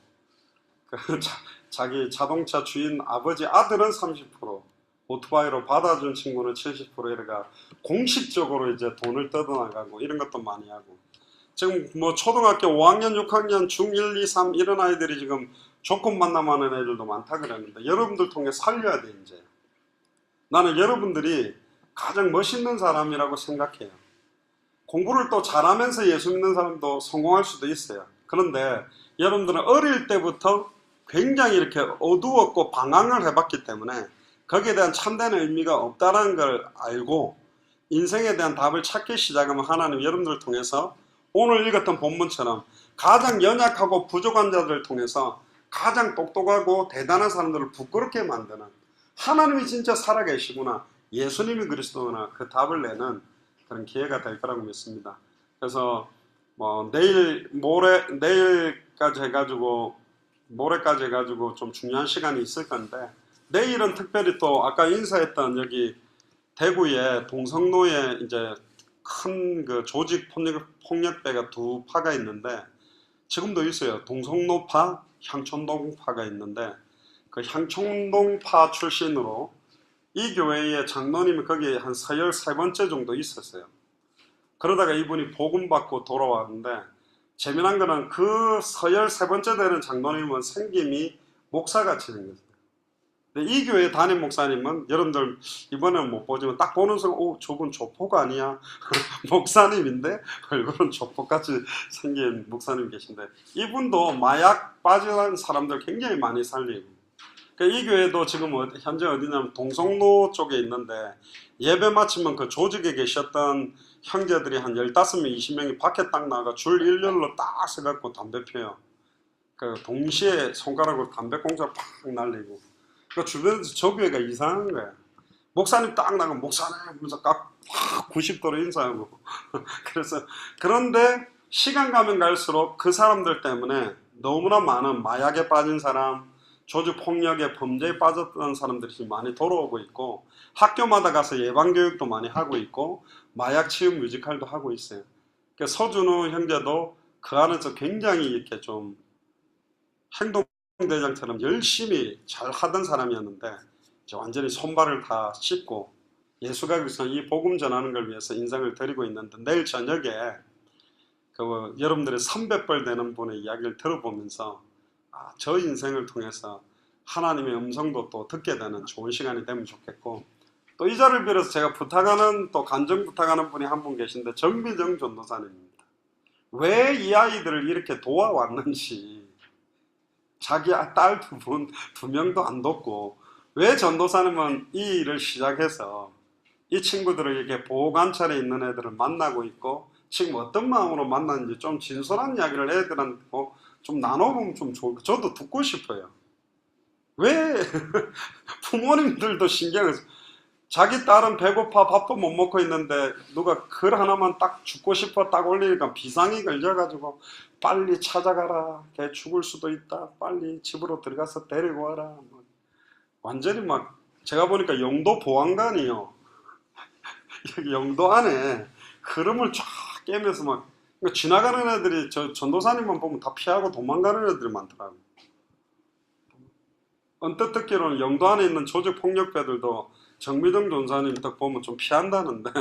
자기 자동차 주인 아버지 아들은 30%, 오토바이로 받아준 친구는 70% 이래가 공식적으로 이제 돈을 뜯어나가고 이런 것도 많이 하고. 지금 뭐 초등학교 5학년, 6학년, 중1, 2, 3 이런 아이들이 지금 조건 만남하는 애들도 많다 그랬는데 여러분들 통해 살려야 돼 이제. 나는 여러분들이 가장 멋있는 사람이라고 생각해요. 공부를 또 잘하면서 예수 믿는 사람도 성공할 수도 있어요. 그런데 여러분들은 어릴 때부터 굉장히 이렇게 어두웠고 방황을 해봤기 때문에 거기에 대한 참된 의미가 없다는 걸 알고 인생에 대한 답을 찾기 시작하면 하나님 여러분들을 통해서 오늘 읽었던 본문처럼 가장 연약하고 부족한 자들을 통해서 가장 똑똑하고 대단한 사람들을 부끄럽게 만드는, 하나님이 진짜 살아계시구나, 예수님이 그리스도구나, 그 답을 내는 그런 기회가 될 거라고 믿습니다. 그래서 뭐 내일까지 해가지고 모레까지 해가지고 좀 중요한 시간이 있을 건데, 내일은 특별히 또 아까 인사했던 여기 대구에 동성로에 이제 큰 그 조직 폭력배가 두 파가 있는데, 지금도 있어요. 동성로파, 향촌동파가 있는데, 그 향촌동파 출신으로 이 교회의 장로님이 거기에 한 서열 세 번째 정도 있었어요. 그러다가 이분이 복음 받고 돌아왔는데, 재미난 거는 그 서열 세 번째 되는 장로님은 생김이 목사같이 생겼어요. 근데 이 교회 담임 목사님은 여러분들 이번에는 못 보지만 딱 보는 순간 저분 조폭 아니야? 목사님인데 얼굴은 조폭같이 생긴 목사님 계신데, 이분도 마약 빠진 사람들 굉장히 많이 살리고, 이 교회도 지금 현재 어디냐면 동성로 쪽에 있는데, 예배 마치면 그 조직에 계셨던 형제들이 한 15명, 20명이 밖에 딱 나가 줄 일렬로 딱 서갖고 담배 피워요. 그 동시에 손가락으로 담배꽁초를 팍 날리고, 그 주변에서 저 교회가 이상한 거야. 목사님 딱 나가면 목사님 하면서 딱 90도로 인사하고 그래서, 그런데 시간 가면 갈수록 그 사람들 때문에 너무나 많은 마약에 빠진 사람, 조직폭력에 범죄에 빠졌던 사람들이 지금 많이 돌아오고 있고, 학교마다 가서 예방교육도 많이 하고 있고, 마약 치유 뮤지컬도 하고 있어요. 그러니까 서준우 형제도 그 안에서 굉장히 이렇게 좀 행동대장처럼 열심히 잘 하던 사람이었는데, 이제 완전히 손발을 다 씻고 예수가 그래서 이 복음 전하는 걸 위해서 인생을 드리고 있는데, 내일 저녁에 그 여러분들의 300벌 되는 분의 이야기를 들어보면서 저 인생을 통해서 하나님의 음성도 또 듣게 되는 좋은 시간이 되면 좋겠고, 또 이 자리를 빌어서 제가 부탁하는, 또 간증 부탁하는 분이 한 분 계신데, 정비정 전도사님입니다. 왜 이 아이들을 이렇게 도와왔는지, 자기 딸 두 명도 안 돕고, 왜 전도사님은 이 일을 시작해서 이 친구들을 이렇게 보호관찰에 있는 애들을 만나고 있고, 지금 어떤 마음으로 만났는지 좀 진솔한 이야기를 애들한테 좀 나눠보면 좀 좋을, 저도 듣고 싶어요. 왜 부모님들도 신경을, 자기 딸은 배고파 밥도 못 먹고 있는데 누가 글 하나만 딱 죽고 싶어 딱 올리니까 비상이 걸려가지고 빨리 찾아가라, 걔 죽을 수도 있다, 빨리 집으로 들어가서 데리고 와라. 완전히 막, 제가 보니까 영도 보안관이요, 여기 영도 안에 흐름을 쫙 깨면서 막 지나가는 애들이, 저 전도사님만 보면 다 피하고 도망가는 애들이 많더라고요. 언뜻 듣기로는 영도 안에 있는 조직폭력배들도 정미등 전사님 딱 보면 좀 피한다는데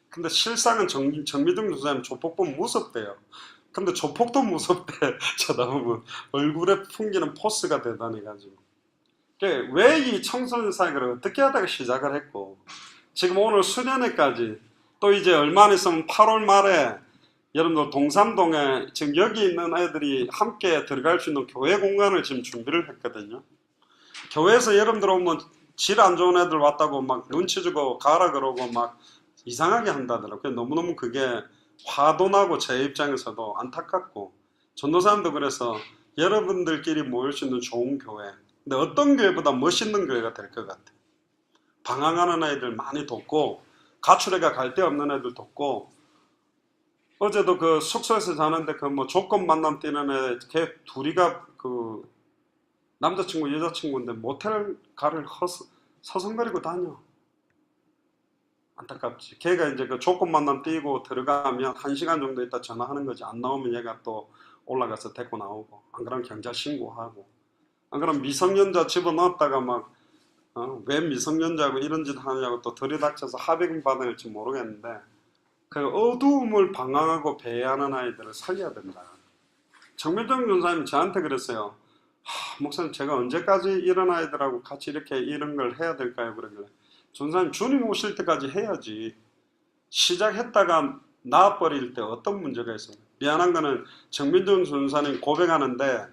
근데 실상은 정미등 전사님 조폭 보면 무섭대요. 근데 조폭도 무섭대. 쳐다보면 얼굴에 풍기는 포스가 대단해가지고. 왜 이 청소년 사역을 어떻게 하다가 시작을 했고, 지금 오늘 수련회까지, 또 이제 얼마 안 있으면 8월 말에 여러분들 동삼동에 지금 여기 있는 애들이 함께 들어갈 수 있는 교회 공간을 지금 준비를 했거든요. 교회에서 여러분들 오면 질 안 좋은 애들 왔다고 막 눈치 주고 가라 그러고 막 이상하게 한다더라고요. 너무너무 그게 화도 나고 제 입장에서도 안타깝고, 전도사님도 그래서 여러분들끼리 모일 수 있는 좋은 교회, 근데 어떤 교회보다 멋있는 교회가 될 것 같아요. 방황하는 애들 많이 돕고, 가출애가 갈 데 없는 애들 돕고, 어제도 그 숙소에서 자는데 그 뭐 조건 만남 뛰는 애, 걔 둘이가 그 남자친구 여자친구인데 모텔 가를 서성거리고 다녀. 안타깝지. 걔가 이제 그 조건 만남 뛰고 들어가면 1시간 정도 있다 전화하는 거지. 안 나오면 얘가 또 올라가서 데리고 나오고, 안 그러면 경찰 신고하고, 안 그러면 미성년자 집어넣었다가 막 왜 미성년자고 이런 짓 하냐고 또 들이닥쳐서 합의금 받을지 모르겠는데, 그 어두움을 방황하고 배회하는 아이들을 살려야 된다. 정밀정 전사님 저한테 그랬어요. 목사님 제가 언제까지 이런 아이들하고 같이 이렇게 이런 걸 해야 될까요? 그러길래 전사님 주님 오실 때까지 해야지. 시작했다가 나아버릴 때 어떤 문제가 있어요? 미안한 거는 정민정 전사님 고백하는데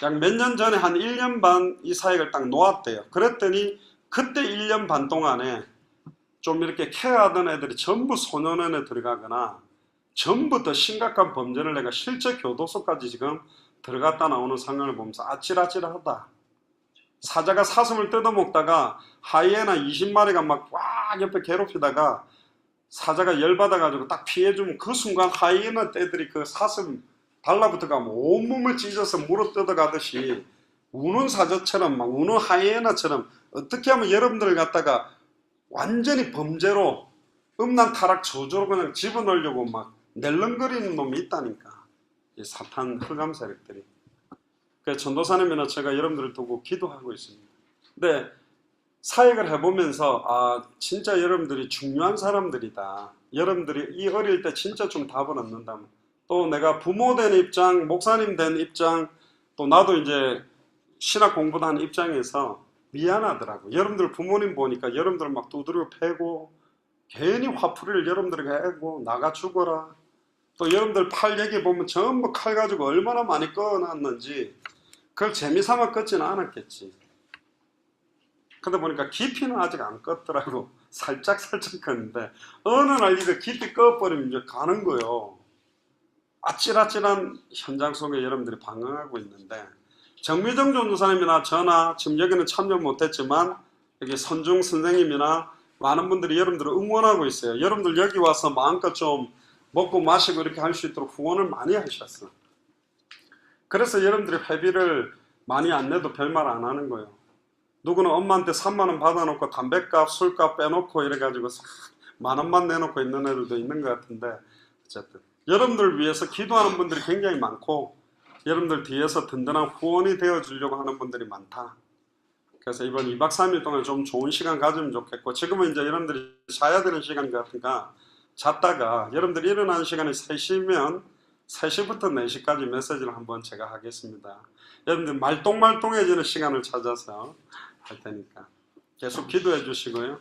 약 몇 년 전에 한 1년 반 이 사역을 딱 놓았대요. 그랬더니 그때 1년 반 동안에 좀 이렇게 케어하던 애들이 전부 소년원에 들어가거나 전부 더 심각한 범죄를 내가 실제 교도소까지 지금 들어갔다 나오는 상황을 보면서 아찔아찔하다. 사자가 사슴을 뜯어먹다가 하이에나 20마리가 막 꽉 옆에 괴롭히다가 사자가 열받아가지고 딱 피해주면 그 순간 하이에나 떼들이 그 사슴 달라붙어가면 온몸을 찢어서 물어 뜯어가듯이 우는 사자처럼 막 우는 하이에나처럼 어떻게 하면 여러분들을 갖다가 완전히 범죄로 음란 타락 저주로 그냥 집어넣으려고 막 낼름거리는 놈이 있다니까. 이 사탄 흑암 세력들이. 그래서 전도사님이나 제가 여러분들을 두고 기도하고 있습니다. 근데 사역을 해보면서 진짜 여러분들이 중요한 사람들이다. 여러분들이 이 어릴 때 진짜 좀 답을 얻는다면 또 내가 부모 된 입장, 목사님 된 입장, 또 나도 이제 신학 공부도 한 입장에서 미안하더라고. 여러분들 부모님 보니까 여러분들 막 두드려 패고 괜히 화풀이를 여러분들에게 하고 나가 죽어라. 또 여러분들 팔 얘기 보면 전부 칼 가지고 얼마나 많이 꺼놨는지 그걸 재미삼아 껐지는 않았겠지. 근데 보니까 깊이는 아직 안 껐더라고. 살짝 껐는데 어느 날 이거 깊이 꺼버리면 이제 가는 거요. 아찔아찔한 현장 속에 여러분들이 방황하고 있는데 정미정 전도사님이나 저나 지금 여기는 참여 못했지만 여기 선중 선생님이나 많은 분들이 여러분들을 응원하고 있어요. 여러분들 여기 와서 마음껏 좀 먹고 마시고 이렇게 할 수 있도록 후원을 많이 하셨어. 그래서 여러분들이 회비를 많이 안 내도 별말 안 하는 거예요. 누구는 엄마한테 3만 원 받아놓고 담배값, 술값 빼놓고 이래가지고 만 원만 내놓고 있는 애들도 있는 것 같은데 어쨌든 여러분들 위해서 기도하는 분들이 굉장히 많고 여러분들 뒤에서 든든한 후원이 되어주려고 하는 분들이 많다. 그래서 이번 2박 3일 동안 좀 좋은 시간 가지면 좋겠고 지금은 이제 여러분들이 자야 되는 시간 같으니까 잤다가 여러분들이 일어나는 시간이 3시면 3시부터 4시까지 메시지를 한번 제가 하겠습니다. 여러분들 말똥말똥해지는 시간을 찾아서 할 테니까 계속 기도해 주시고요.